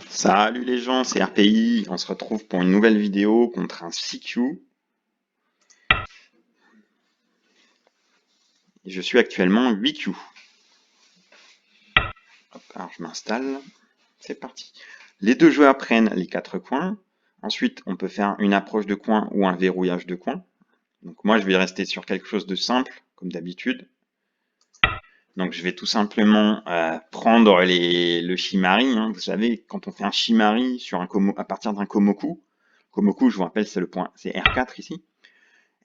Salut les gens, c'est RPI, on se retrouve pour une nouvelle vidéo contre un CQ. Et je suis actuellement 8Q. Hop, alors je m'installe, c'est parti. Les deux joueurs prennent les 4 coins. Ensuite, on peut faire une approche de coin ou un verrouillage de coin. Donc moi, je vais rester sur quelque chose de simple, comme d'habitude. Donc je vais tout simplement prendre le shimari. Hein. Vous savez, quand on fait un shimari sur à partir d'un komoku, komoku, je vous rappelle, c'est le point, c'est R4 ici.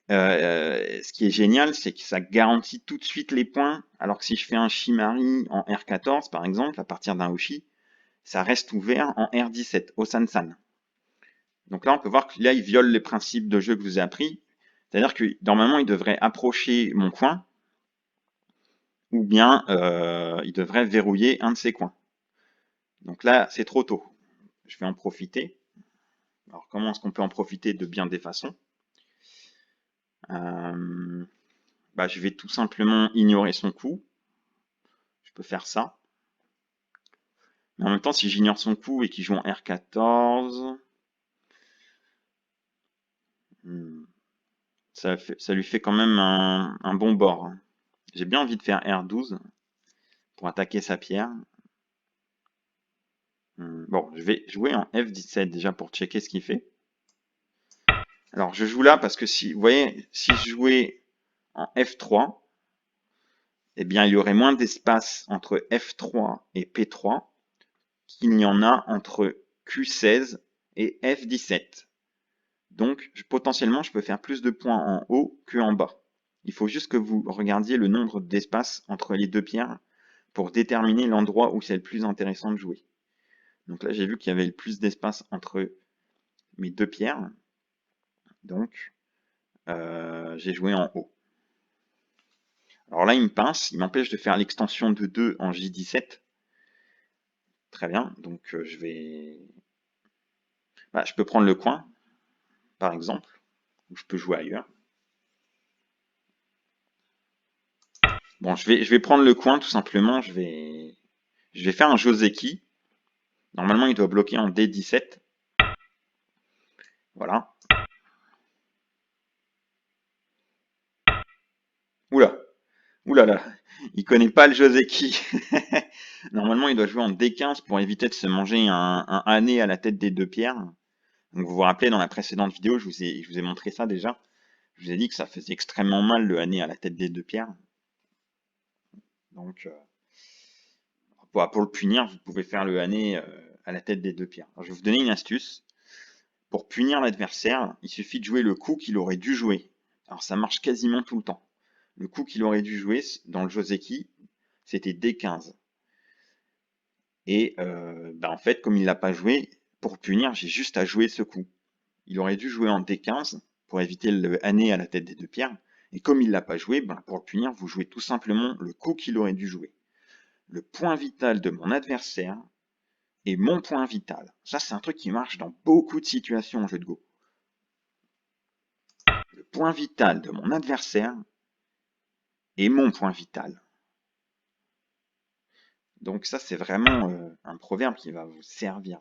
Ce qui est génial, c'est que ça garantit tout de suite les points, alors que si je fais un shimari en R14, par exemple, à partir d'un Oshi, ça reste ouvert en R17, au Sansan. Donc là, on peut voir que là, il viole les principes de jeu que je vous ai appris. C'est-à-dire que normalement, il devrait approcher mon coin, ou bien il devrait verrouiller un de ses coins. Donc là, c'est trop tôt. Je vais en profiter. Alors, comment est-ce qu'on peut en profiter de bien des façons? Je vais tout simplement ignorer son coup. Je peux faire ça. Mais en même temps, si j'ignore son coup et qu'il joue en R14, ça lui fait quand même un bon bord. Hein. J'ai bien envie de faire R12 pour attaquer sa pierre. Bon, je vais jouer en F17 déjà pour checker ce qu'il fait. Alors, je joue là parce que si, vous voyez, si je jouais en F3, eh bien, il y aurait moins d'espace entre F3 et P3 qu'il n'y en a entre Q16 et F17. Donc, potentiellement, je peux faire plus de points en haut qu'en bas. Il faut juste que vous regardiez le nombre d'espaces entre les deux pierres pour déterminer l'endroit où c'est le plus intéressant de jouer. Donc là, j'ai vu qu'il y avait le plus d'espace entre mes deux pierres. Donc, j'ai joué en haut. Alors là, il me pince, il m'empêche de faire l'extension de 2 en J17. Très bien, donc je peux prendre le coin, par exemple, ou je peux jouer ailleurs. Bon, je vais prendre le coin, tout simplement, je vais faire un Joseki. Normalement, il doit bloquer en D17. Voilà. Oula, oula là, il connaît pas le Joseki. Normalement, il doit jouer en D15 pour éviter de se manger un hané à la tête des deux pierres. Donc vous vous rappelez, dans la précédente vidéo, je vous ai montré ça déjà. Je vous ai dit que ça faisait extrêmement mal le hané à la tête des deux pierres. Donc, pour le punir, vous pouvez faire le hané à la tête des deux pierres. Alors, je vais vous donner une astuce. Pour punir l'adversaire, il suffit de jouer le coup qu'il aurait dû jouer. Alors ça marche quasiment tout le temps. Le coup qu'il aurait dû jouer dans le Joseki, c'était D15. Et en fait, comme il l'a pas joué, pour punir, j'ai juste à jouer ce coup. Il aurait dû jouer en D15 pour éviter le hané à la tête des deux pierres. Et comme il l'a pas joué, pour le punir, vous jouez tout simplement le coup qu'il aurait dû jouer. Le point vital de mon adversaire est mon point vital. Ça, c'est un truc qui marche dans beaucoup de situations en jeu de Go. Le point vital de mon adversaire est mon point vital. Donc ça, c'est vraiment un proverbe qui va vous servir.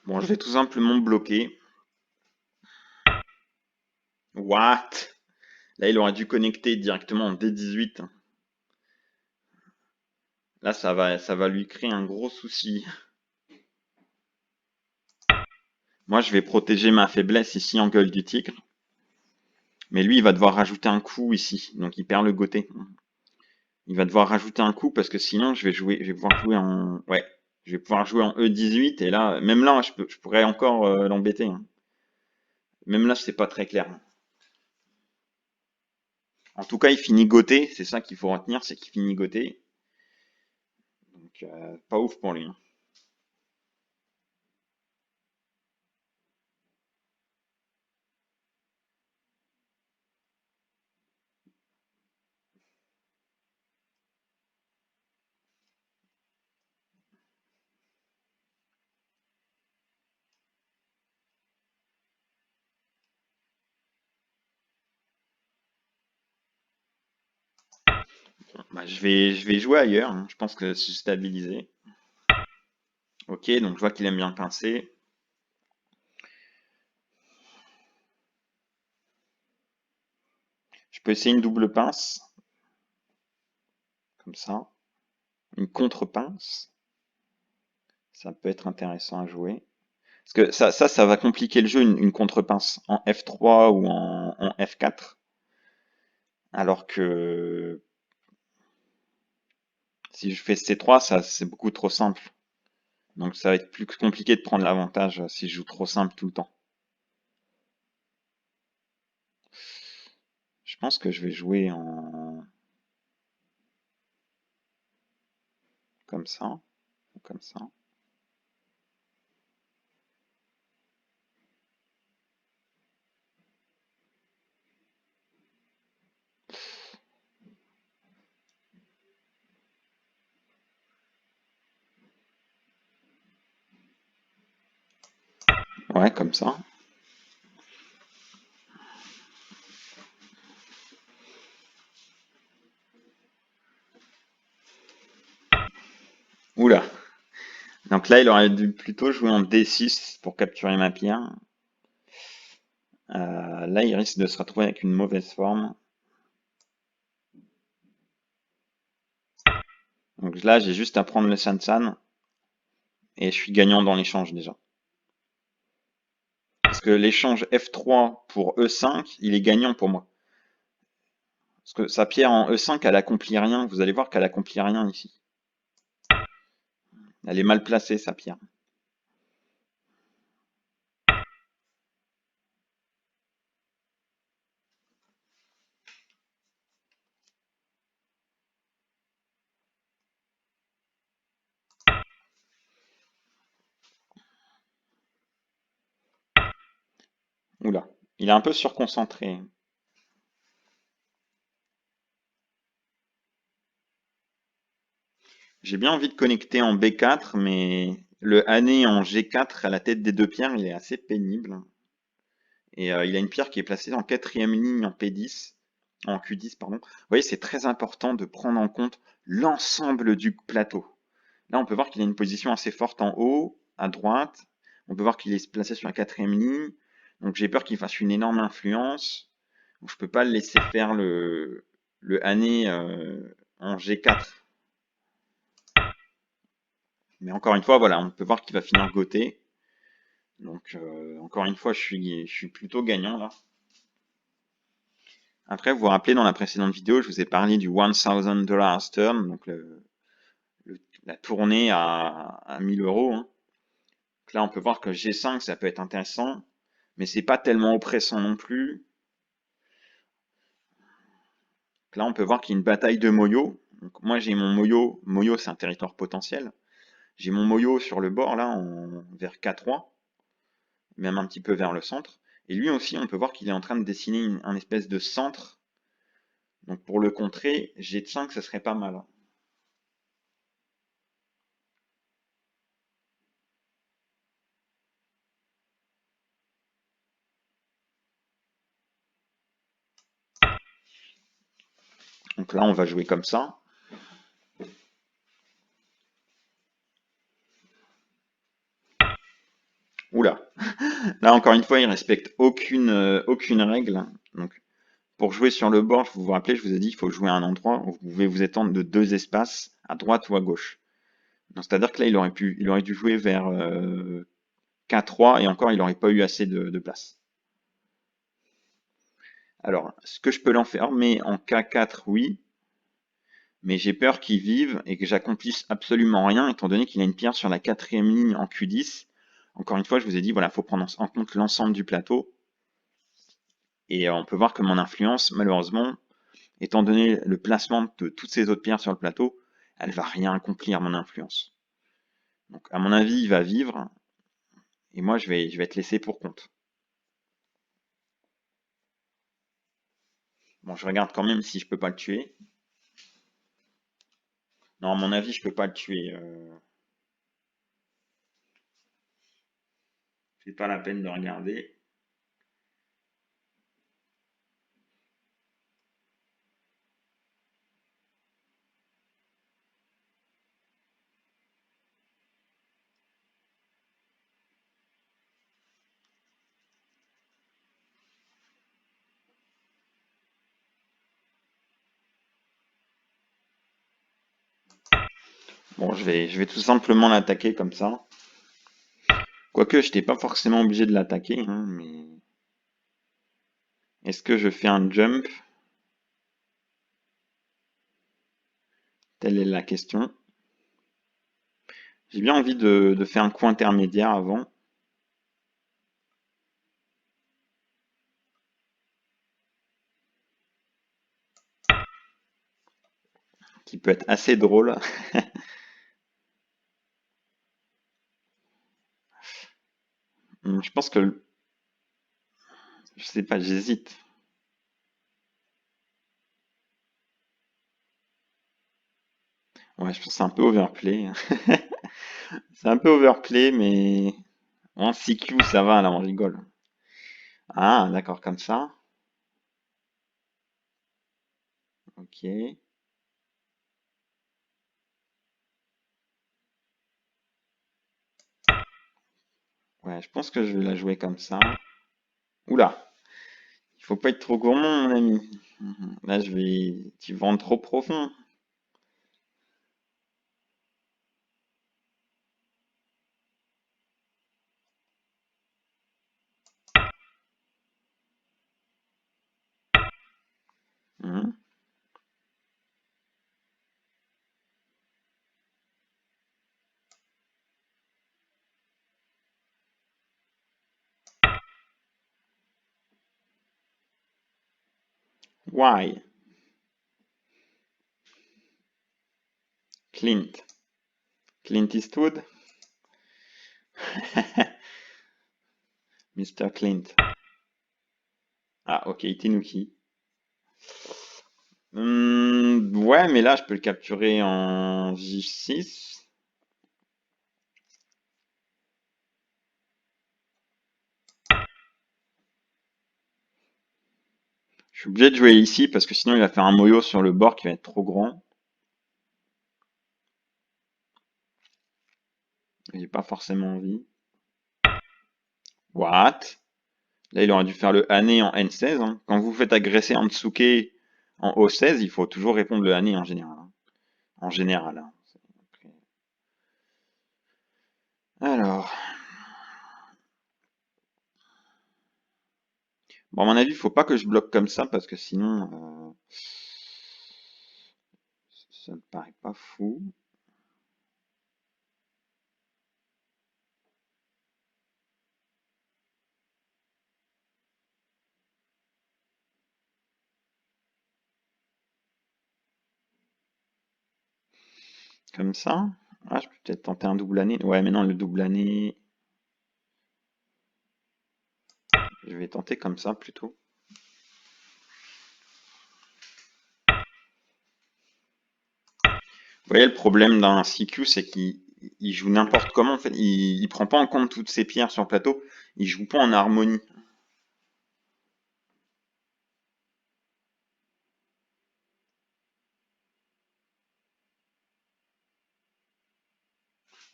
Bon, je vais tout simplement bloquer. What? Là, il aurait dû connecter directement en D18. Là, ça va lui créer un gros souci. Moi, je vais protéger ma faiblesse ici en gueule du tigre. Mais lui, il va devoir rajouter un coup ici. Donc, il perd le goté. Il va devoir rajouter un coup parce que sinon, je vais pouvoir jouer en, ouais, je vais pouvoir jouer en E18 et là, même là, je pourrais encore l'embêter, hein. Même là, c'est pas très clair. En tout cas, il finit goté. C'est ça qu'il faut retenir, c'est qu'il finit goté. Donc, pas ouf pour lui, hein. Bah, je vais jouer ailleurs, hein. Je pense que c'est stabilisé. Ok, donc je vois qu'il aime bien pincer. Je peux essayer une double pince, comme ça. Une contre-pince. Ça peut être intéressant à jouer. Parce que ça va compliquer le jeu, une contre-pince en F3 ou en F4. Alors que si je fais C3, ça c'est beaucoup trop simple. Donc ça va être plus compliqué de prendre l'avantage si je joue trop simple tout le temps. Je pense que je vais jouer en comme ça, ou comme ça. Ouais, comme ça. Oula. Donc là, il aurait dû plutôt jouer en D6 pour capturer ma pierre. Là, il risque de se retrouver avec une mauvaise forme. Donc là, j'ai juste à prendre le Sansan et je suis gagnant dans l'échange déjà. Parce que l'échange F3 pour E5, il est gagnant pour moi. Parce que sa pierre en E5, elle accomplit rien. Vous allez voir qu'elle accomplit rien ici. Elle est mal placée, sa pierre. Oula, il est un peu surconcentré. J'ai bien envie de connecter en B4, mais le Hané en G4 à la tête des deux pierres, il est assez pénible. Et il a une pierre qui est placée en quatrième ligne en P10, en Q10, pardon. Vous voyez, c'est très important de prendre en compte l'ensemble du plateau. Là, on peut voir qu'il a une position assez forte en haut, à droite. On peut voir qu'il est placé sur la quatrième ligne. Donc j'ai peur qu'il fasse une énorme influence. Donc, je peux pas le laisser faire le Hané en G4. Mais encore une fois, voilà, on peut voir qu'il va finir goté. Donc encore une fois, je suis plutôt gagnant là. Après, vous vous rappelez, dans la précédente vidéo, je vous ai parlé du $1000 turn, donc la tournée à 1000 euros, hein. Donc là, on peut voir que G5, ça peut être intéressant, mais c'est pas tellement oppressant non plus. Donc là, on peut voir qu'il y a une bataille de Moyo. Donc moi, j'ai mon Moyo. Moyo, c'est un territoire potentiel. J'ai mon Moyo sur le bord, là, vers K3, même un petit peu vers le centre. Et lui aussi, on peut voir qu'il est en train de dessiner un espèce de centre. Donc pour le contrer, G5, ça serait pas mal. Donc là, on va jouer comme ça. Oula. Là, encore une fois, il respecte aucune règle. Donc, pour jouer sur le bord, vous vous rappelez, je vous ai dit, il faut jouer à un endroit où vous pouvez vous étendre de deux espaces, à droite ou à gauche. Donc, c'est-à-dire que là, il aurait dû jouer vers K3 et encore il n'aurait pas eu assez de place. Alors, est-ce que je peux l'enfermer en K4? Oui, mais j'ai peur qu'il vive et que j'accomplisse absolument rien étant donné qu'il a une pierre sur la quatrième ligne en Q10. Encore une fois, je vous ai dit, voilà, il faut prendre en compte l'ensemble du plateau. Et on peut voir que mon influence, malheureusement, étant donné le placement de toutes ces autres pierres sur le plateau, elle va rien accomplir, mon influence. Donc, à mon avis, il va vivre, et moi, je vais être laissé pour compte. Bon, je regarde quand même si je peux pas le tuer. Non, à mon avis, je peux pas le tuer. C'est pas la peine de regarder. Bon, je vais tout simplement l'attaquer comme ça. Quoique, je n'étais pas forcément obligé de l'attaquer, hein, mais... Est-ce que je fais un jump? Telle est la question. J'ai bien envie de faire un coup intermédiaire avant. Qui peut être assez drôle. Je pense que... Je sais pas, j'hésite. Ouais, je pense que c'est un peu overplay. C'est un peu overplay, mais... En CQ, ça va, là, on rigole. Ah, d'accord, comme ça. Ok. Ouais, je pense que je vais la jouer comme ça. Oula, il faut pas être trop gourmand, mon ami. Là, je vais... Tu vends trop profond. Mhm. Why? Clint. Clint Eastwood? Mr. Clint. Ah, ok, Itinuki. Ouais, mais là, je peux le capturer en J6. Je suis obligé de jouer ici parce que sinon, il va faire un moyo sur le bord qui va être trop grand. J'ai pas forcément envie. What? Là, il aurait dû faire le Hane en N16, hein. Quand vous faites agresser un Tsuke en O16, il faut toujours répondre le Hane en général, hein. En général, hein. Alors, bon, à mon avis, il faut pas que je bloque comme ça parce que sinon, ça me paraît pas fou. Comme ça. Ah, je peux peut-être tenter un double année. Ouais, mais non, le double année, je vais tenter comme ça plutôt. Vous voyez, le problème d'un CQ, c'est qu'il joue n'importe comment. En fait, il prend pas en compte toutes ces pierres sur le plateau. Il joue pas en harmonie.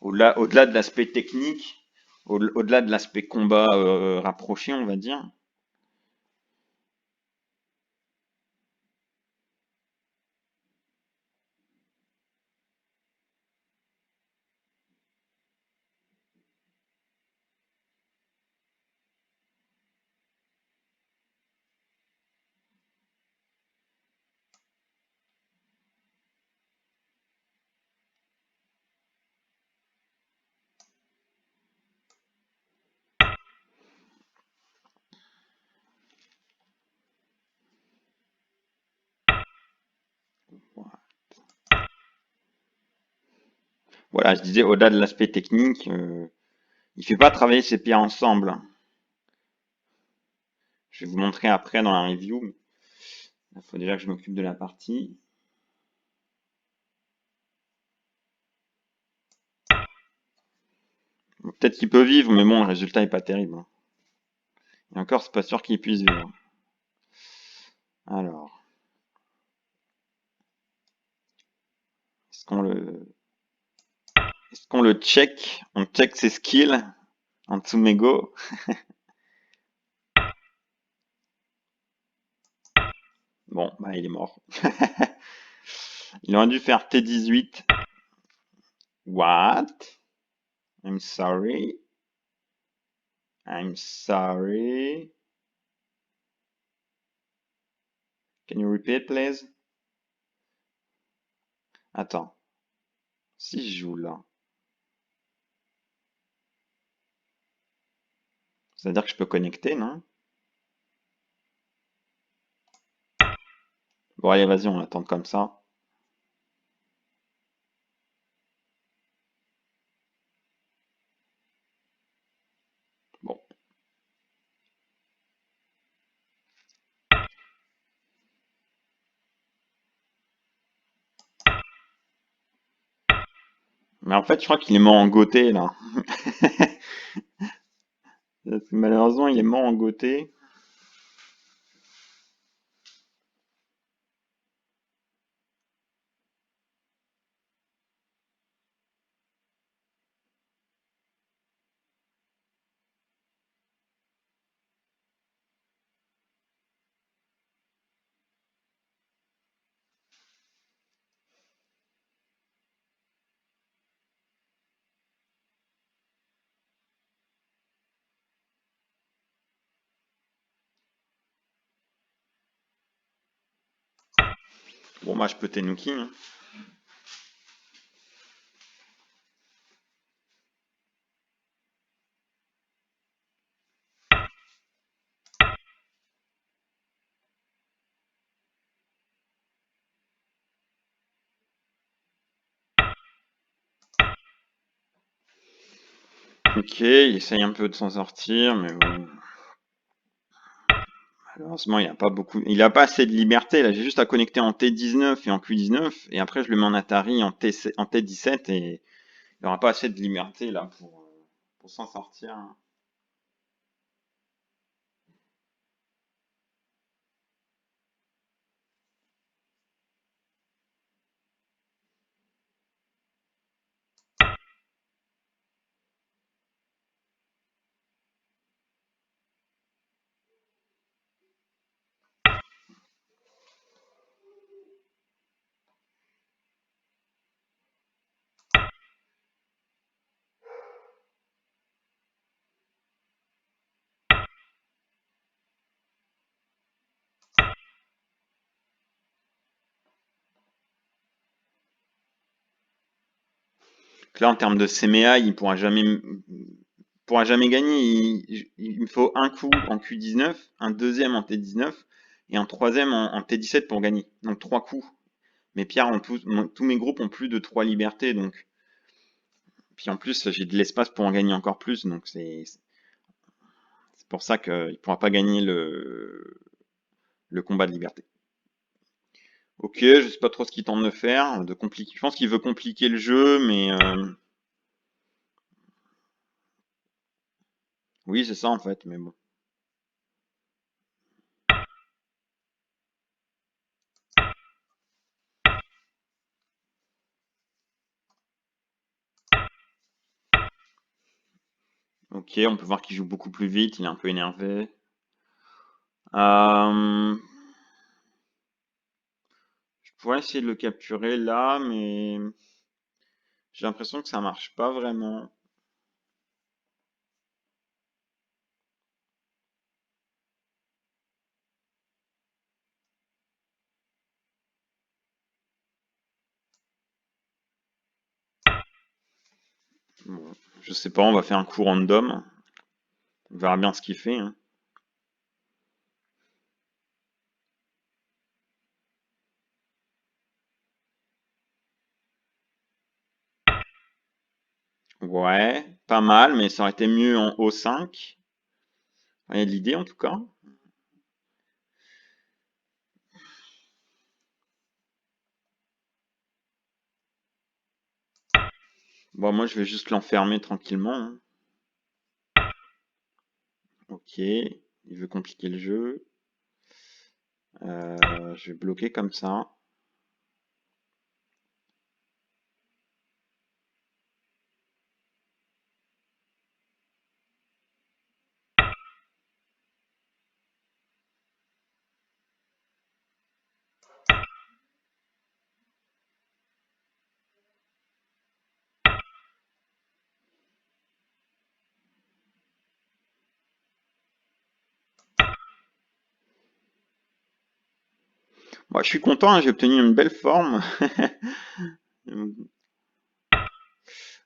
Au-delà de l'aspect technique, au-delà de l'aspect combat rapproché, on va dire. Voilà, je disais, au-delà de l'aspect technique, il fait pas travailler ses pierres ensemble. Je vais vous montrer après dans la review. Il faut déjà que je m'occupe de la partie. Peut-être qu'il peut vivre, mais bon, le résultat est pas terrible. Et encore, c'est pas sûr qu'il puisse vivre. Alors, est-ce qu'on le, est-ce qu'on le check? On check ses skills en Tsumego. Bon, bah il est mort. Il aurait dû faire T18. What? I'm sorry. I'm sorry. Can you repeat, please? Attends. Si je joue là, c'est-à-dire que je peux connecter, non? Bon, allez, vas-y, on l'attend comme ça. Bon. Mais en fait, je crois qu'il est mort en goté, là. Malheureusement, il est mort en goté. Bon, moi, je peux Tenuki, hein. Ok, il essaye un peu de s'en sortir, mais bon. Malheureusement, il n'a pas beaucoup. Il n'a pas assez de liberté. Là, j'ai juste à connecter en T19 et en Q19. Et après, je le mets en Atari en T17 et il n'aura pas assez de liberté là pour s'en sortir. Donc là, en termes de CMA, pourra jamais gagner. Il me faut un coup en Q19, un deuxième en T19 et un troisième en T17 pour gagner. Donc trois coups. Mes pierres ont tous mes groupes ont plus de 3 libertés, donc. Puis en plus, j'ai de l'espace pour en gagner encore plus, donc c'est pour ça qu'il ne pourra pas gagner le combat de liberté. Ok, je sais pas trop ce qu'il tente de faire, de compliquer. Je pense qu'il veut compliquer le jeu, mais oui, c'est ça en fait, mais bon. Ok, on peut voir qu'il joue beaucoup plus vite, il est un peu énervé. Euh, je pourrais essayer de le capturer là, mais j'ai l'impression que ça marche pas vraiment. Bon, je sais pas, on va faire un coup random. On verra bien ce qu'il fait, hein. Ouais, pas mal, mais ça aurait été mieux en O5. Il y a de l'idée en tout cas. Bon, moi je vais juste l'enfermer tranquillement, hein. Ok, il veut compliquer le jeu. Je vais bloquer comme ça. Bon, je suis content, hein, j'ai obtenu une belle forme.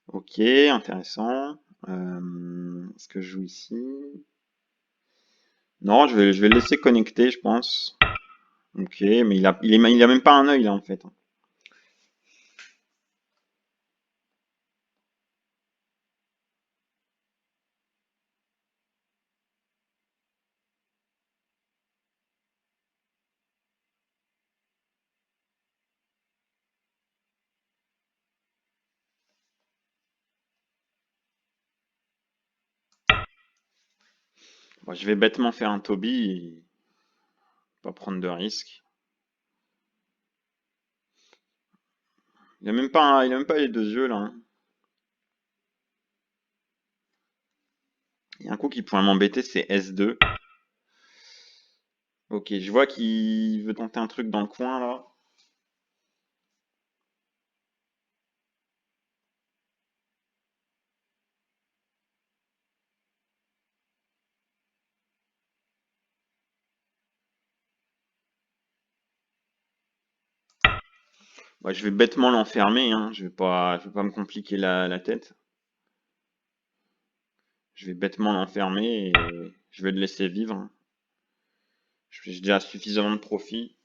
Ok, intéressant. Est-ce que je joue ici? Non, je vais le laisser connecter, je pense. Ok, mais il a même pas un œil là en fait. Bon, je vais bêtement faire un Toby et pas prendre de risques. Il a même pas les deux yeux là, hein. Il y a un coup qui pourrait m'embêter, c'est S2. Ok, je vois qu'il veut tenter un truc dans le coin là. Bah, je vais bêtement l'enfermer, hein. Je vais pas me compliquer la tête. Je vais bêtement l'enfermer et je vais le laisser vivre, hein. J'ai déjà suffisamment de profit.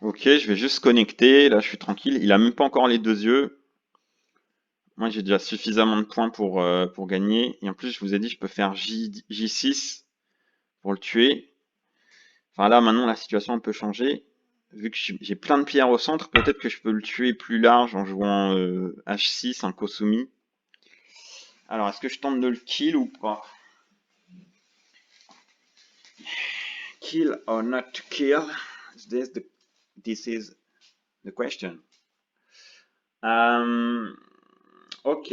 Ok, je vais juste connecter. Là, je suis tranquille. Il a même pas encore les deux yeux. Moi, j'ai déjà suffisamment de points pour gagner. Et en plus, je vous ai dit, je peux faire J6 pour le tuer. Enfin, là, maintenant, la situation peut changer. Vu que j'ai plein de pierres au centre, peut-être que je peux le tuer plus large en jouant H6, un Kosumi. Alors, est-ce que je tente de le kill ou pas? Kill or not to kill? This is the question. Euh, ok.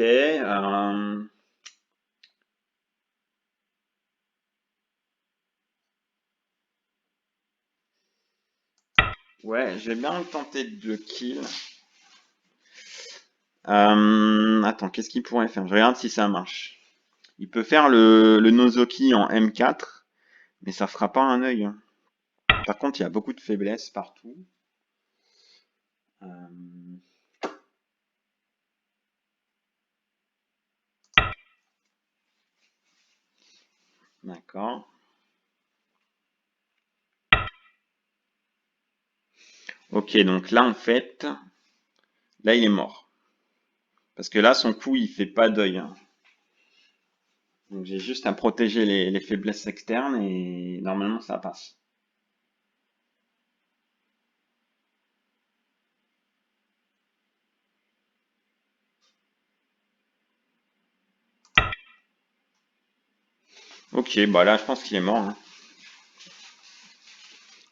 Ouais, je vais bien tenter de le kill. Attends, qu'est-ce qu'il pourrait faire? Je regarde si ça marche. Il peut faire le Nozoki en M4, mais ça fera pas un œil, hein. Par contre, il y a beaucoup de faiblesses partout. Euh, d'accord. Ok, donc là, en fait, là, il est mort. Parce que là, son coup, il fait pas d'œil, hein. Donc j'ai juste à protéger les faiblesses externes et normalement, ça passe. Ok, bah là, je pense qu'il est mort, hein.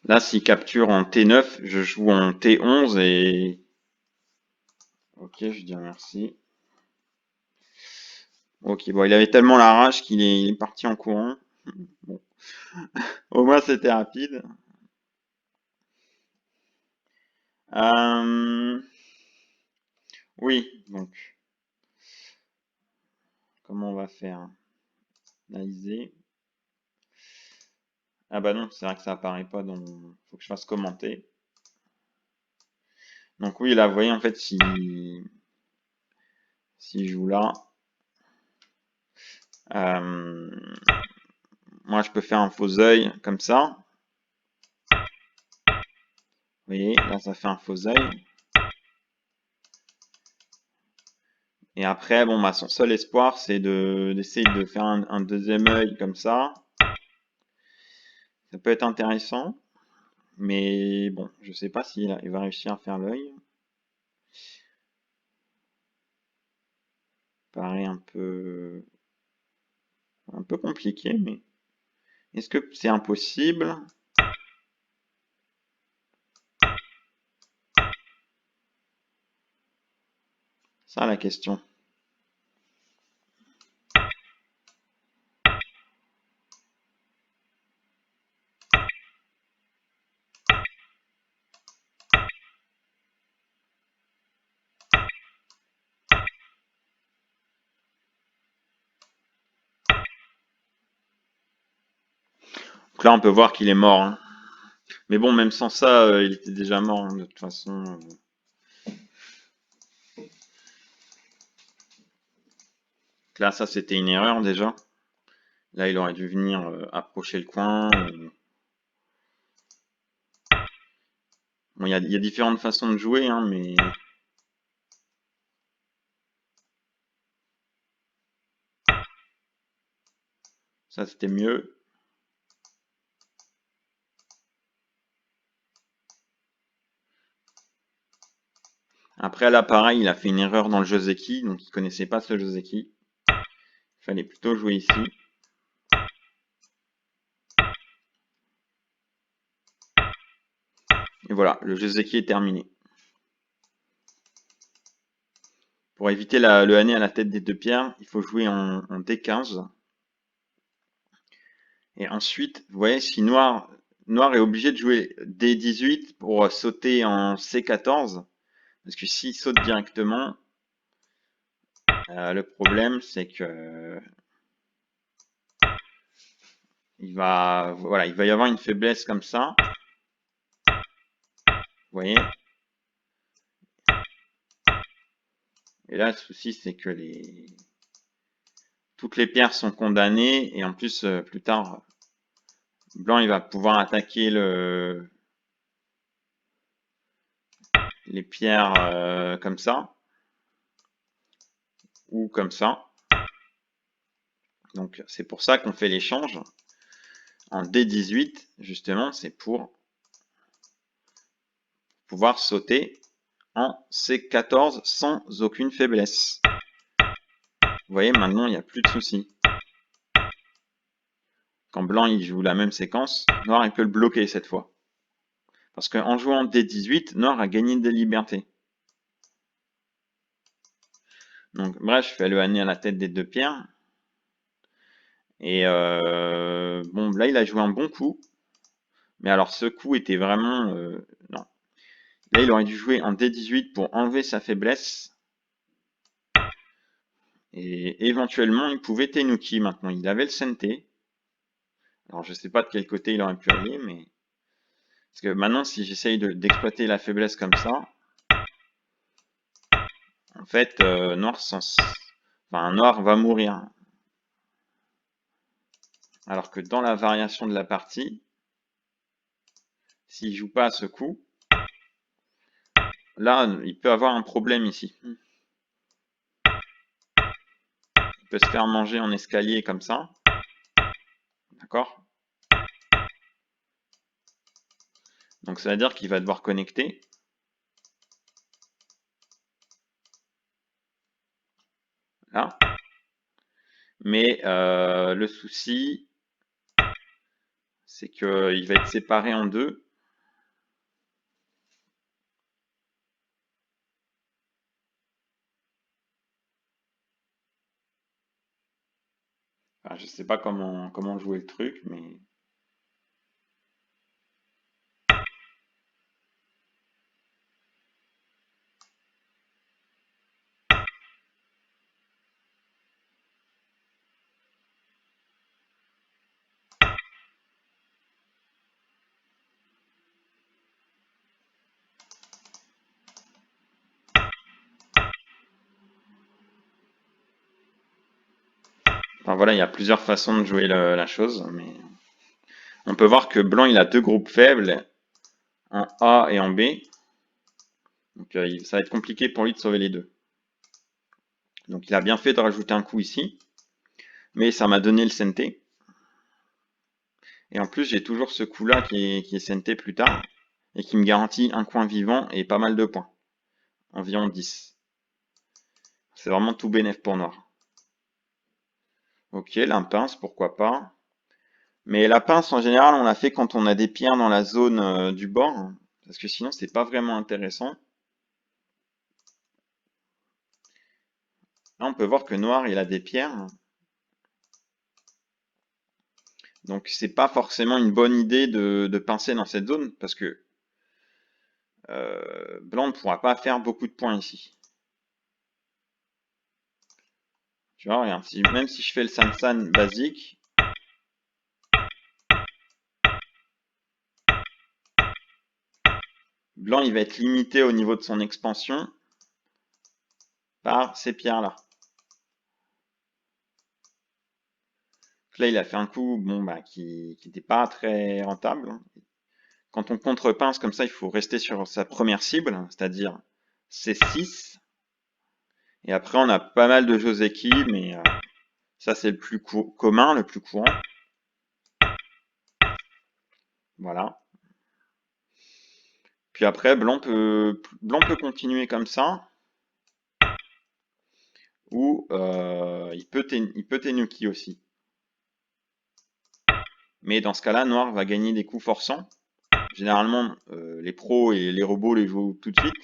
Là, s'il capture en T9, je joue en T11 et... Ok, je dis merci. Ok, bon, il avait tellement la rage il est parti en courant. Bon, au moins, c'était rapide. Euh, oui, donc, comment on va faire? Analyser. Ah bah non, c'est vrai que ça apparaît pas dans... Faut que je fasse commenter. Donc oui, là, vous voyez, en fait, si je joue là, euh, moi, je peux faire un faux œil comme ça. voyez, là ça fait un faux œil. Et après, bon, bah, son seul espoir, c'est d'essayer de faire un deuxième œil comme ça. Ça peut être intéressant, mais bon, je sais pas s'il va réussir à faire l'œil. Paraît un peu compliqué, mais est-ce que c'est impossible? Ça, la question. Donc là, on peut voir qu'il est mort, hein. Mais bon, même sans ça, il était déjà mort, hein, de toute façon. Là, ça, c'était une erreur déjà. Là, il aurait dû venir approcher le coin. Bon, il y a différentes façons de jouer, hein, mais ça, c'était mieux. Après, là, pareil, il a fait une erreur dans le Joseki, donc il connaissait pas ce Joseki. Il fallait plutôt jouer ici. Et voilà, le Joseki est terminé. Pour éviter le Hané à la tête des deux pierres, il faut jouer en D15. Et ensuite, vous voyez, si noir est obligé de jouer D18 pour sauter en C14, parce que s'il saute directement, le problème c'est que voilà, il va y avoir une faiblesse comme ça. Vous voyez? Et là, le souci c'est que toutes les pierres sont condamnées et en plus, plus tard, blanc il va pouvoir attaquer les pierres comme ça ou comme ça. Donc c'est pour ça qu'on fait l'échange en D18, justement, c'est pour pouvoir sauter en C14 sans aucune faiblesse. Vous voyez, maintenant, il n'y a plus de soucis. Quand blanc il joue la même séquence, noir il peut le bloquer cette fois. Parce qu'en jouant D18, noir a gagné des libertés. Donc bref, je fais le Hané à la tête des deux pierres. Et bon, là il a joué un bon coup. Mais alors ce coup était vraiment... non. Là il aurait dû jouer en D18 pour enlever sa faiblesse. Et éventuellement, il pouvait Tenuki maintenant. Il avait le Sente. Alors, je sais pas de quel côté il aurait pu aller, mais... Parce que maintenant, si j'essaye d'exploiter la faiblesse comme ça, en fait, Noir va mourir. Alors que dans la variation de la partie, s'il joue pas à ce coup, là, il peut avoir un problème ici. Il peut se faire manger en escalier comme ça. D'accord? Donc, ça veut dire qu'il va devoir connecter. Là. Mais le souci, c'est qu'il va être séparé en deux. Enfin, je sais pas comment jouer le truc, mais... Enfin voilà, il y a plusieurs façons de jouer la chose, mais on peut voir que blanc il a deux groupes faibles en A et en B. Donc ça va être compliqué pour lui de sauver les deux. Donc il a bien fait de rajouter un coup ici. Mais ça m'a donné le CNT. Et en plus, j'ai toujours ce coup-là qui est CNT plus tard. Et qui me garantit un coin vivant et pas mal de points. Environ 10. C'est vraiment tout bénef pour noir. Ok, la pince, pourquoi pas. Mais la pince, en général, on la fait quand on a des pierres dans la zone du bord. Parce que sinon, c'est pas vraiment intéressant. Là, on peut voir que noir, il a des pierres. Donc, c'est pas forcément une bonne idée de pincer dans cette zone. Parce que blanc ne pourra pas faire beaucoup de points ici. Tu vois, regarde, même si je fais le San-San basique, blanc, il va être limité au niveau de son expansion par ces pierres-là. Là, il a fait un coup bon, bah, qui n'était pas très rentable. Quand on contre-pince comme ça, il faut rester sur sa première cible, c'est-à-dire C6. Et après, on a pas mal de Joseki, mais ça, c'est le plus commun, le plus courant. Voilà. Puis après, blanc peut continuer comme ça. Ou il peut Tenuki aussi. Mais dans ce cas-là, noir va gagner des coups forçants. Généralement, les pros et les robots les jouent tout de suite.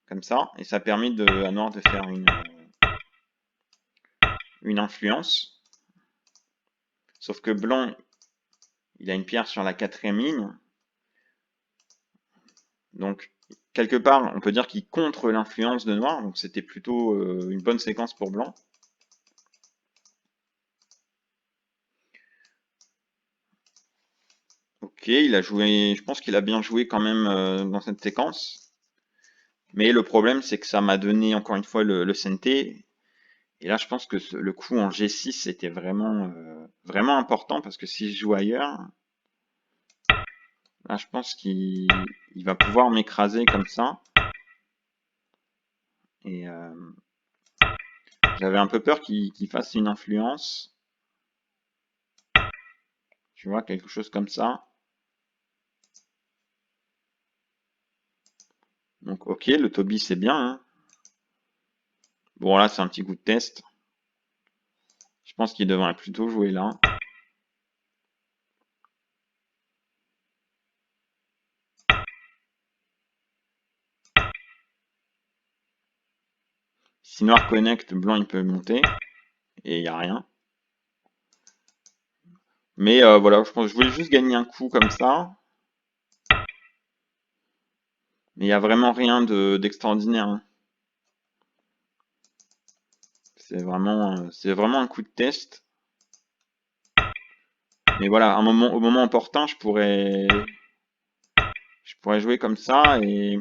Comme ça. Et ça permet à noir de faire une influence. Sauf que blanc, il a une pierre sur la 4e ligne. Donc, quelque part, on peut dire qu'il contre l'influence de noir. Donc, c'était plutôt une bonne séquence pour blanc. Ok, il a joué, je pense qu'il a bien joué quand même dans cette séquence. Mais le problème, c'est que ça m'a donné encore une fois le CNT. Et là, je pense que le coup en G6 c'était vraiment important parce que si je joue ailleurs, là, je pense qu'il va pouvoir m'écraser comme ça. Et j'avais un peu peur qu'il fasse une influence. Tu vois, quelque chose comme ça. Donc, ok, le Toby, c'est bien, hein. Bon, là, c'est un petit coup de test. Je pense qu'il devrait plutôt jouer là. Si noir connecte, blanc, il peut monter. Et il n'y a rien. Mais voilà, je pense que je voulais juste gagner un coup comme ça. Mais il n'y a vraiment rien d'extraordinaire, hein. C'est vraiment un coup de test. Mais voilà, au moment opportun, je pourrais jouer comme ça et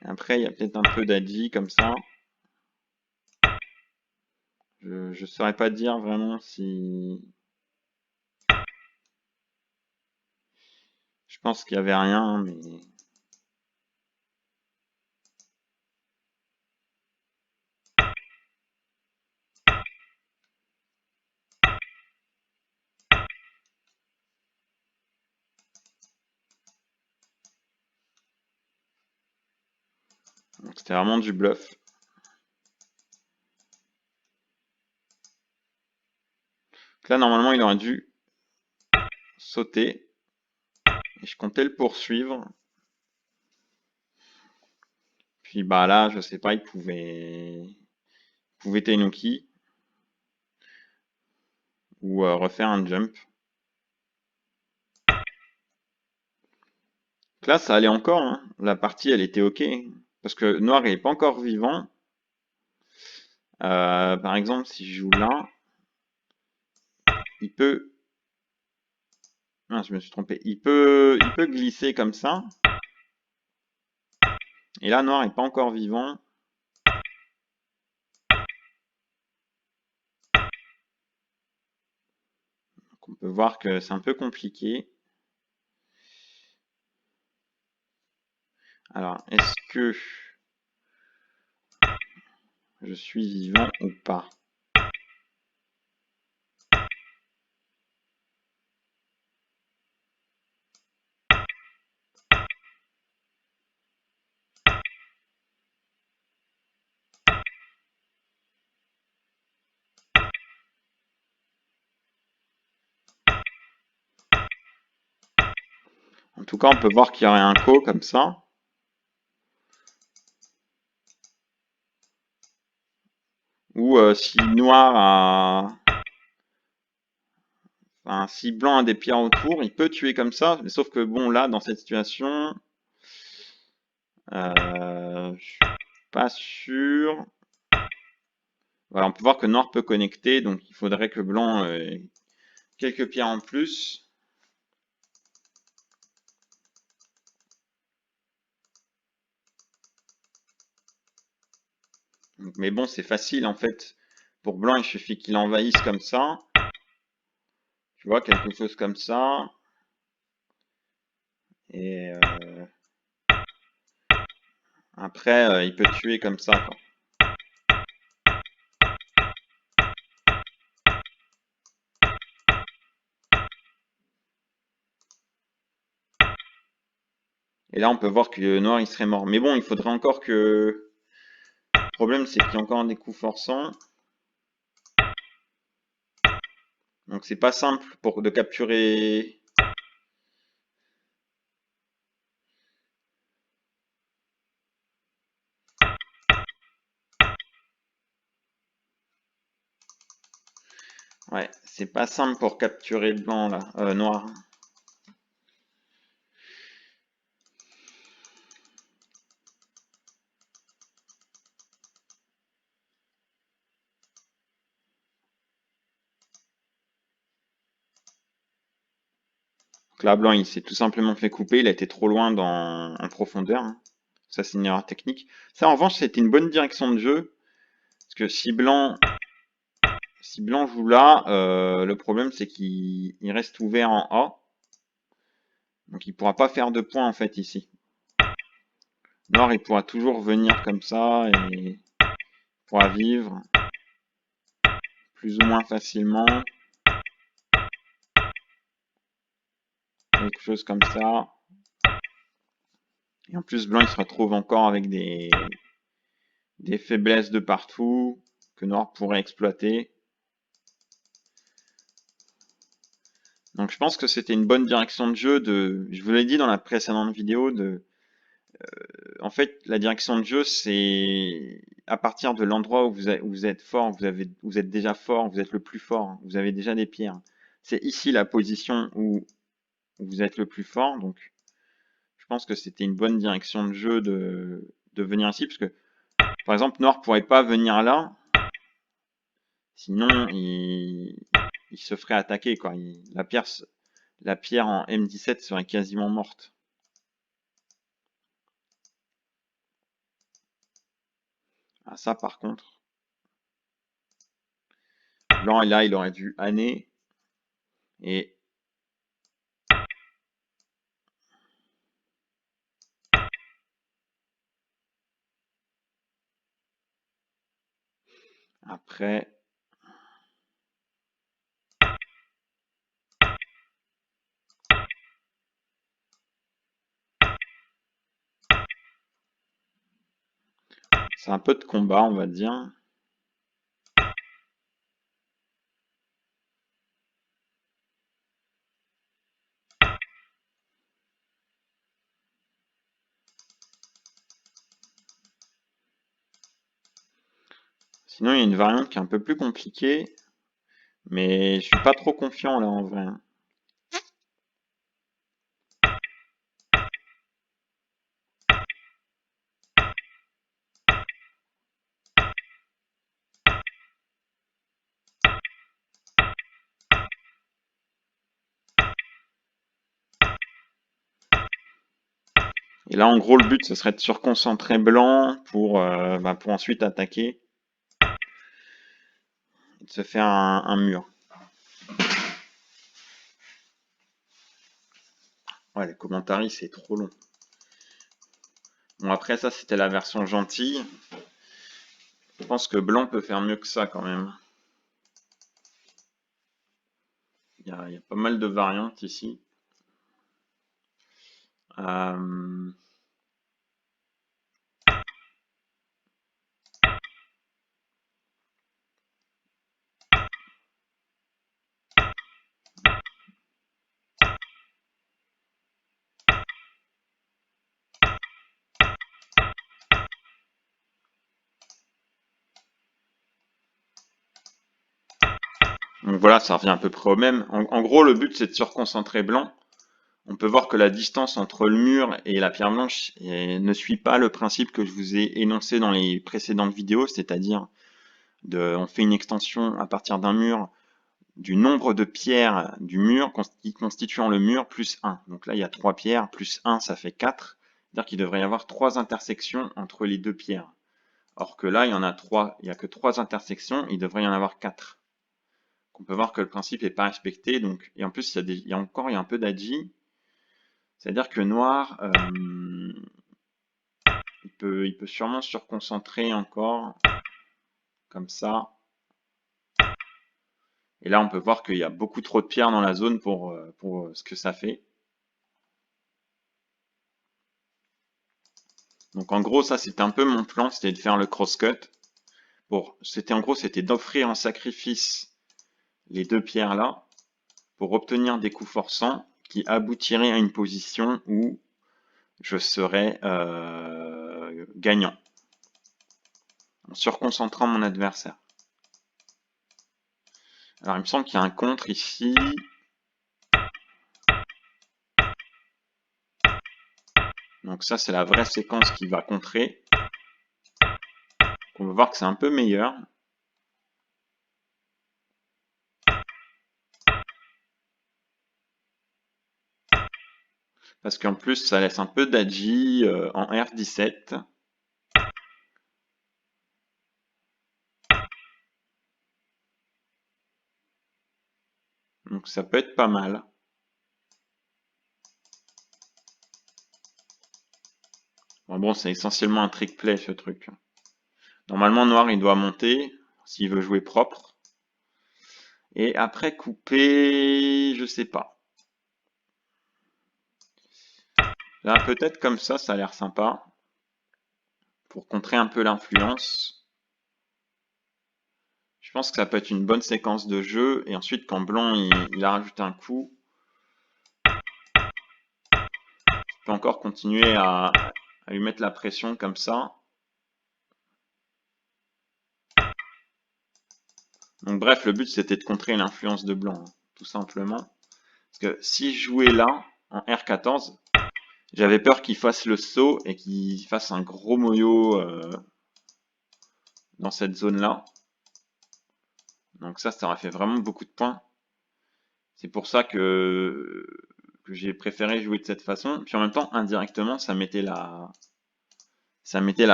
après il y a peut-être un peu d'adji comme ça. Je saurais pas dire vraiment si je pense qu'il y avait rien, mais c'était vraiment du bluff. Donc là normalement il aurait dû sauter et je comptais le poursuivre. Puis bah là je sais pas, il pouvait Tenuki ou refaire un jump. Donc là ça allait encore, hein. La partie elle était ok parce que noir il est pas encore vivant. Par exemple si je joue là, il peut... Ah, je me suis trompé. Il peut glisser comme ça. Et là, noir n'est pas encore vivant. Donc On peut voir que c'est un peu compliqué. Alors, est-ce que je suis vivant ou pas? En tout cas, on peut voir qu'il y aurait un co comme ça. Ou si noir a... Enfin, si blanc a des pierres autour, il peut tuer comme ça. Mais sauf que bon, là, dans cette situation, je suis pas sûr. Voilà, on peut voir que noir peut connecter, donc il faudrait que blanc ait quelques pierres en plus. Mais bon, c'est facile en fait. Pour blanc, il suffit qu'il envahisse comme ça. Tu vois, quelque chose comme ça. Et après, il peut tuer comme ça, quoi. Et là, on peut voir que le noir, il serait mort. Mais bon, il faudrait encore que... Le problème, c'est qu'il y a encore des coups forçants. Donc, c'est pas simple de capturer... Ouais, c'est pas simple pour capturer le blanc, là. Noir. Donc là, blanc, il s'est tout simplement fait couper. Il a été trop loin en profondeur, hein. Ça, c'est une erreur technique. Ça, en revanche, c'était une bonne direction de jeu. Parce que si blanc joue là, le problème, c'est qu'il reste ouvert en A. Donc, il pourra pas faire de points, en fait, ici. Noir, il pourra toujours venir comme ça et pourra vivre plus ou moins facilement. Quelque chose comme ça. Et en plus, blanc, il se retrouve encore avec des faiblesses de partout que noir pourrait exploiter. Donc je pense que c'était une bonne direction de jeu je vous l'ai dit dans la précédente vidéo, en fait, la direction de jeu, c'est à partir de l'endroit où vous êtes fort, vous êtes déjà fort, vous êtes le plus fort, vous avez déjà des pierres. C'est ici la position où vous êtes le plus fort, donc je pense que c'était une bonne direction de jeu de venir ici, parce que par exemple, noir pourrait pas venir là, sinon il se ferait attaquer, quoi. La pierre en M17 serait quasiment morte. Ah, ça, par contre, blanc, là, il aurait dû Anner. Et après, c'est un peu de combat, on va dire. Sinon, il y a une variante qui est un peu plus compliquée, mais je suis pas trop confiant là en vrai. Et là, en gros, le but, ce serait de surconcentrer blanc pour ensuite attaquer et de se faire un mur. Ouais, les commentaires, c'est trop long. Bon, après, ça, c'était la version gentille. Je pense que blanc peut faire mieux que ça, quand même. Il y a pas mal de variantes ici. Euh, Donc voilà, ça revient à peu près au même. En gros, le but, c'est de se reconcentrer blanc. On peut voir que la distance entre le mur et la pierre blanche ne suit pas le principe que je vous ai énoncé dans les précédentes vidéos, c'est-à-dire on fait une extension à partir d'un mur du nombre de pierres du mur constituant le mur plus 1. Donc là, il y a 3 pierres, plus 1, ça fait 4. C'est-à-dire qu'il devrait y avoir 3 intersections entre les deux pierres. Or que là, il y en a 3, il n'y a que 3 intersections, il devrait y en avoir 4. On peut voir que le principe n'est pas respecté. Donc, et en plus, il y a un peu d'adji. C'est-à-dire que noir, il peut sûrement se reconcentrer encore, comme ça. Et là, on peut voir qu'il y a beaucoup trop de pierres dans la zone pour ce que ça fait. Donc en gros, ça c'était un peu mon plan, c'était de faire le crosscut. En gros, c'était d'offrir en sacrifice les deux pierres là pour obtenir des coups forçants qui aboutiraient à une position où je serais gagnant en surconcentrant mon adversaire. Alors il me semble qu'il y a un contre ici. Donc ça c'est la vraie séquence qui va contrer. On va voir que c'est un peu meilleur. Parce qu'en plus ça laisse un peu d'adji en R17. Donc ça peut être pas mal. Bon, c'est essentiellement un trick play ce truc. Normalement, noir, il doit monter s'il veut jouer propre. Et après, couper, je sais pas. Là, peut-être comme ça a l'air sympa. Pour contrer un peu l'influence. Je pense que ça peut être une bonne séquence de jeu. Et ensuite, quand blanc, il a rajouté un coup, je peux encore continuer à lui mettre la pression comme ça. Donc bref, le but, c'était de contrer l'influence de blanc, hein, tout simplement. Parce que si je jouais là, en R14, j'avais peur qu'il fasse le saut et qu'il fasse un gros moyo dans cette zone-là. Donc ça aurait fait vraiment beaucoup de points. C'est pour ça que j'ai préféré jouer de cette façon. Puis en même temps, indirectement, ça mettait la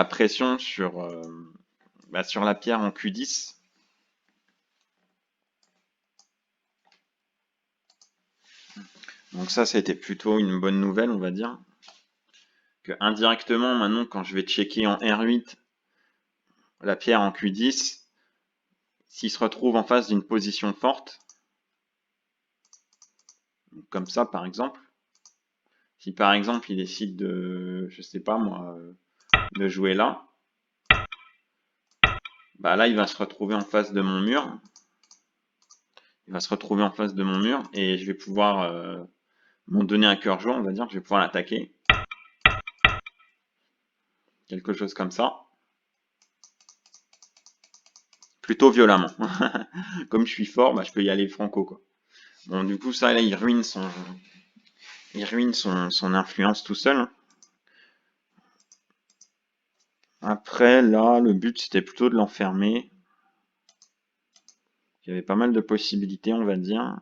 pression sur la pierre en Q10. Donc ça a été plutôt une bonne nouvelle, on va dire. Que indirectement, maintenant, quand je vais checker en R8 la pierre en Q10, s'il se retrouve en face d'une position forte, comme ça par exemple, si par exemple il décide de, je sais pas moi, de jouer là, bah là il va se retrouver en face de mon mur. Il va se retrouver en face de mon mur et je vais pouvoir m'en donner un cœur joie, on va dire, je vais pouvoir l'attaquer. Quelque chose comme ça. Plutôt violemment. Comme je suis fort, bah, je peux y aller franco, quoi. Bon, du coup, ça, là, il ruine son influence tout seul. Après, là, le but, c'était plutôt de l'enfermer. Il y avait pas mal de possibilités, on va dire.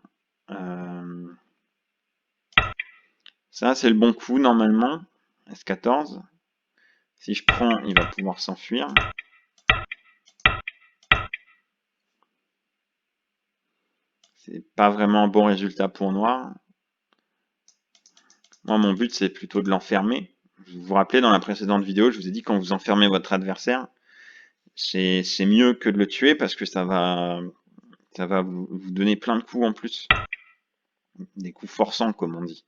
Ça, c'est le bon coup, normalement. S14. Si je prends, il va pouvoir s'enfuir. C'est pas vraiment un bon résultat pour noir. Moi, mon but, c'est plutôt de l'enfermer. Vous vous rappelez, dans la précédente vidéo, je vous ai dit quand vous enfermez votre adversaire, c'est mieux que de le tuer parce que ça va vous donner plein de coups en plus. Des coups forçants, comme on dit.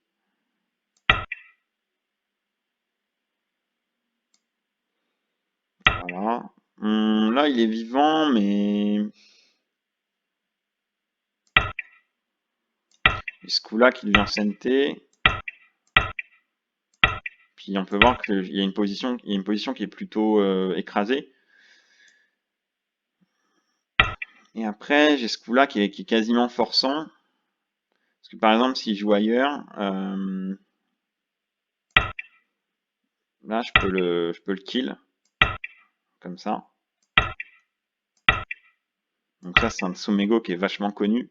Voilà. Là, il est vivant, mais et ce coup-là qui devient CNT. Puis on peut voir qu'il y a une position, qui est plutôt écrasée. Et après, j'ai ce coup-là qui est quasiment forçant. Parce que par exemple, s'il joue ailleurs, là, je peux le kill, comme ça. Donc ça, c'est un Tsumego qui est vachement connu.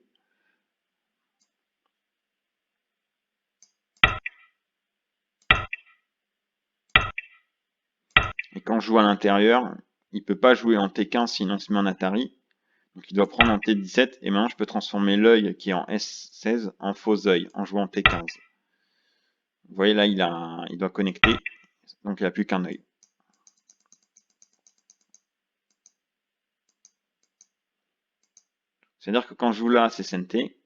Et quand je joue à l'intérieur, il peut pas jouer en T15 sinon il se met en Atari. Donc il doit prendre en T17 et maintenant je peux transformer l'œil qui est en S16 en faux œil en jouant en T15. Vous voyez là, il doit connecter, donc il n'y a plus qu'un œil. C'est-à-dire que quand je joue là, c'est CNT.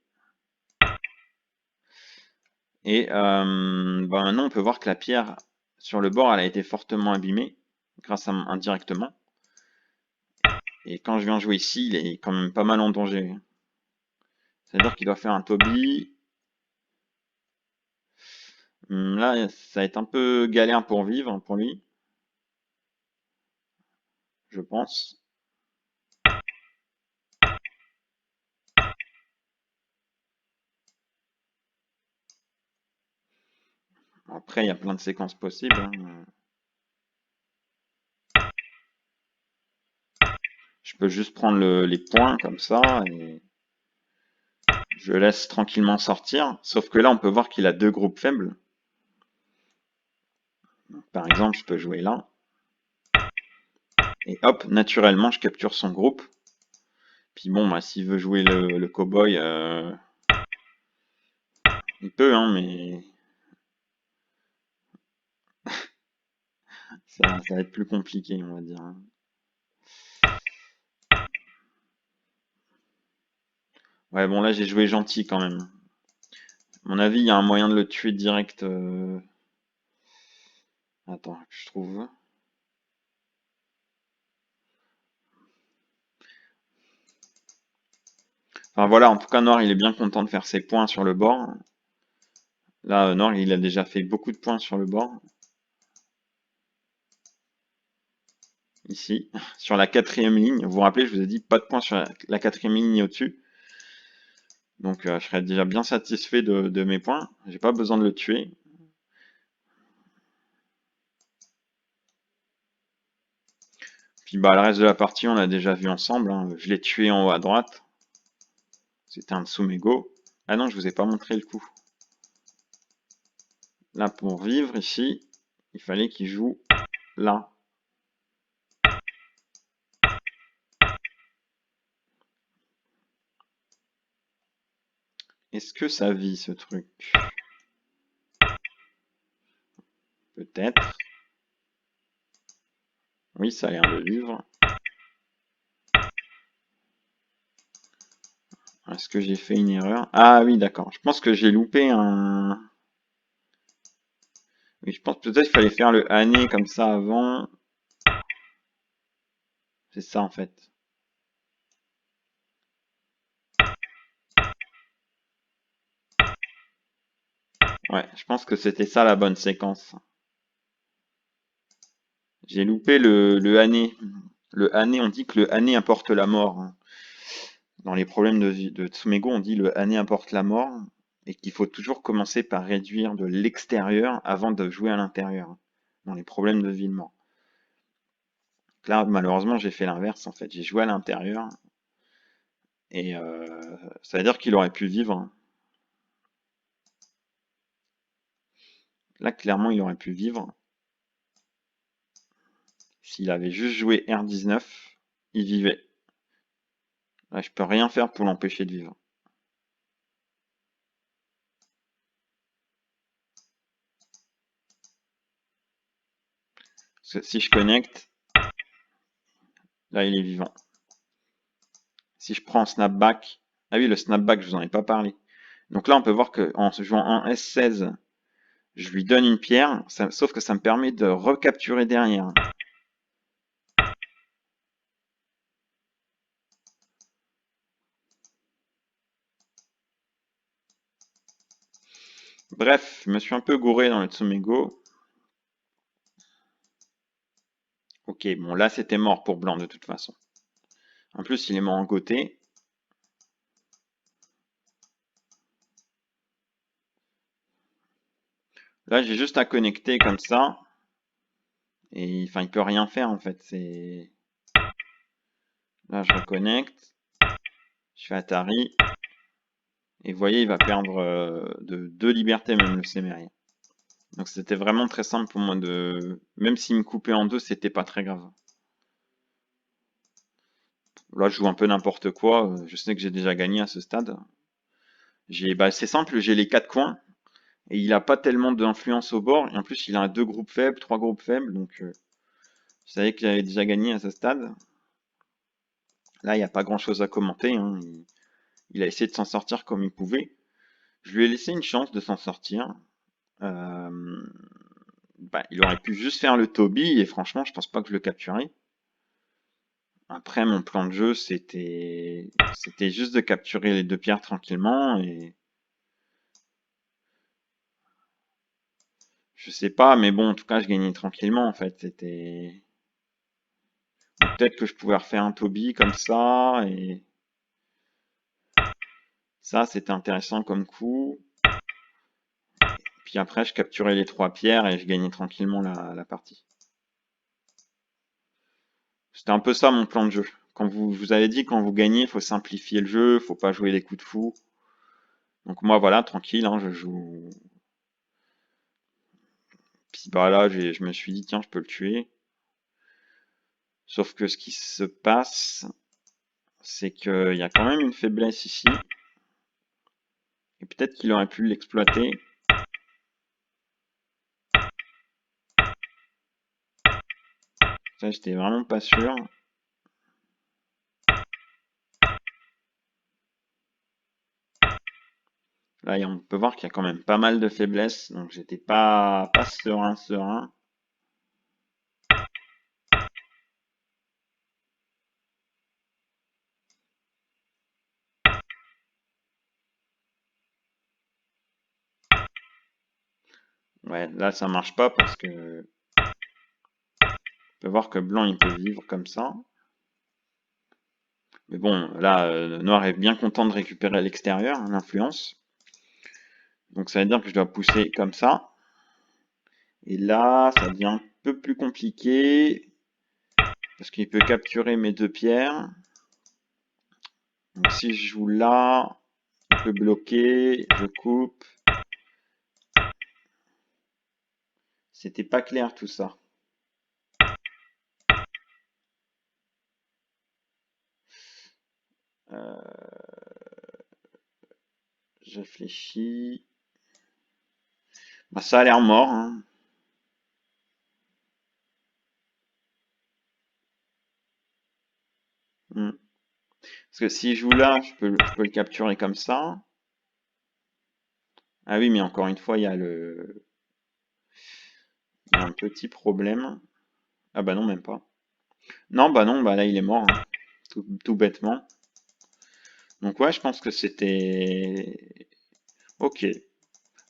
Et maintenant, on peut voir que la pierre sur le bord, elle a été fortement abîmée, grâce à indirectement. Et quand je viens jouer ici, il est quand même pas mal en danger. C'est-à-dire qu'il doit faire un Toby. Là, ça va être un peu galère pour vivre pour lui, je pense. Après, il y a plein de séquences possibles, hein. Je peux juste prendre les points comme ça et je laisse tranquillement sortir. Sauf que là, on peut voir qu'il a deux groupes faibles. Par exemple, je peux jouer là. Et hop, naturellement, je capture son groupe. Puis bon, bah, s'il veut jouer le cow-boy, il peut, hein, mais ça va être plus compliqué, on va dire, hein. Ouais, bon, là, j'ai joué gentil quand même. À mon avis, il y a un moyen de le tuer direct. Attends, que je trouve. Enfin voilà, en tout cas, Noir, il est bien content de faire ses points sur le bord. Là, Noir, il a déjà fait beaucoup de points sur le bord. Ici, sur la quatrième ligne. Vous vous rappelez, je vous ai dit pas de points sur la quatrième ligne au-dessus. Donc, je serais déjà bien satisfait de mes points. J'ai pas besoin de le tuer. Puis bah, le reste de la partie, on l'a déjà vu ensemble, hein. Je l'ai tué en haut à droite. C'était un Tsumego. Ah non, je vous ai pas montré le coup. Là, pour vivre ici, il fallait qu'il joue là. Est-ce que ça vit ce truc? Peut-être. Oui, ça a l'air de vivre. Est-ce que j'ai fait une erreur? Ah oui, d'accord. Je pense que j'ai loupé un... Oui, je pense peut-être qu'il fallait faire le année comme ça avant. C'est ça en fait. Ouais, je pense que c'était ça la bonne séquence. J'ai loupé le année. Le année, on dit que le année apporte la mort, hein. Dans les problèmes de Tsumego, on dit le année apporte la mort et qu'il faut toujours commencer par réduire de l'extérieur avant de jouer à l'intérieur, dans les problèmes de vie de mort. Là, malheureusement, j'ai fait l'inverse en fait. J'ai joué à l'intérieur et ça veut dire qu'il aurait pu vivre. Là, clairement, il aurait pu vivre. S'il avait juste joué R19, il vivait. Là, je peux rien faire pour l'empêcher de vivre. Si je connecte, là il est vivant. Si je prends snapback, ah oui, le snapback, je vous en ai pas parlé. Donc là, on peut voir qu'en se jouant en S16, je lui donne une pierre, sauf que ça me permet de recapturer derrière. Bref, je me suis un peu gouré dans le Tsumego. Ok, bon là c'était mort pour blanc de toute façon. En plus, il est mort en côté. Là, j'ai juste à connecter comme ça. Et enfin, il peut rien faire en fait. Là, je reconnecte. Je fais Atari. Et vous voyez, il va perdre de 2 libertés même le Cémérien. Donc c'était vraiment très simple pour moi de... Même s'il me coupait en deux, c'était pas très grave. Là, je joue un peu n'importe quoi. Je sais que j'ai déjà gagné à ce stade. C'est simple, j'ai les 4 coins. Et il a pas tellement d'influence au bord. Et en plus, il a 2 groupes faibles, 3 groupes faibles. Donc, je savais que j'avais déjà gagné à ce stade. Là, il n'y a pas grand-chose à commenter, hein. Il a essayé de s'en sortir comme il pouvait. Je lui ai laissé une chance de s'en sortir. Euh, il aurait pu juste faire le Toby et franchement, je pense pas que je le capturais. Après, mon plan de jeu, c'était juste de capturer les 2 pierres tranquillement et je sais pas, mais bon, en tout cas, je gagnais tranquillement en fait. Peut-être que je pouvais refaire un Toby comme ça et ça, c'était intéressant comme coup. Puis après, je capturais les 3 pierres et je gagnais tranquillement la partie. C'était un peu ça mon plan de jeu. Quand vous avez dit quand vous gagnez, il faut simplifier le jeu, faut pas jouer les coups de fou. Donc moi voilà, tranquille, hein, je joue. Puis bah là, je me suis dit tiens, je peux le tuer. Sauf que ce qui se passe, c'est qu'il y a quand même une faiblesse ici. Et peut-être qu'il aurait pu l'exploiter. Ça, j'étais vraiment pas sûr. Là, on peut voir qu'il y a quand même pas mal de faiblesses, donc j'étais pas serein. Ouais, là ça marche pas parce que on peut voir que blanc il peut vivre comme ça. Mais bon, là, noir est bien content de récupérer à l'extérieur, hein, l'influence. Donc ça veut dire que je dois pousser comme ça. Et là, ça devient un peu plus compliqué. Parce qu'il peut capturer mes 2 pierres. Donc si je joue là, il peut bloquer, je coupe. C'était pas clair tout ça. Je réfléchis. Bah, ça a l'air mort, hein. Hmm. Parce que s'il joue là, je peux le capturer comme ça. Ah oui, mais encore une fois, il y a un petit problème. Ah bah non, même pas. Non, bah non, bah là, il est mort, hein. Tout bêtement. Donc ouais, je pense que c'était... Ok.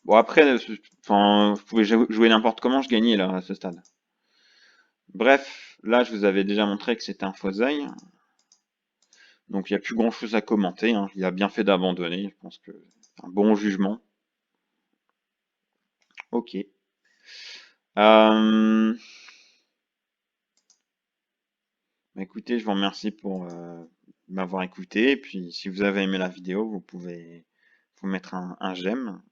Bon, après, enfin, je pouvais jouer n'importe comment, je gagnais là, à ce stade. Bref, là, je vous avais déjà montré que c'était un faux œil. Donc, il n'y a plus grand-chose à commenter, hein. Il a bien fait d'abandonner. Je pense que c'est un bon jugement. Ok. Bah, écoutez, je vous remercie pour m'avoir écouté. Et puis, si vous avez aimé la vidéo, vous pouvez vous mettre un j'aime.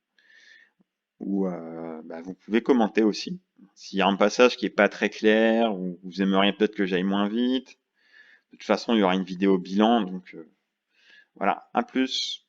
Ou bah, vous pouvez commenter aussi. S'il y a un passage qui est pas très clair, ou vous aimeriez peut-être que j'aille moins vite. De toute façon, il y aura une vidéo bilan, donc voilà, à plus.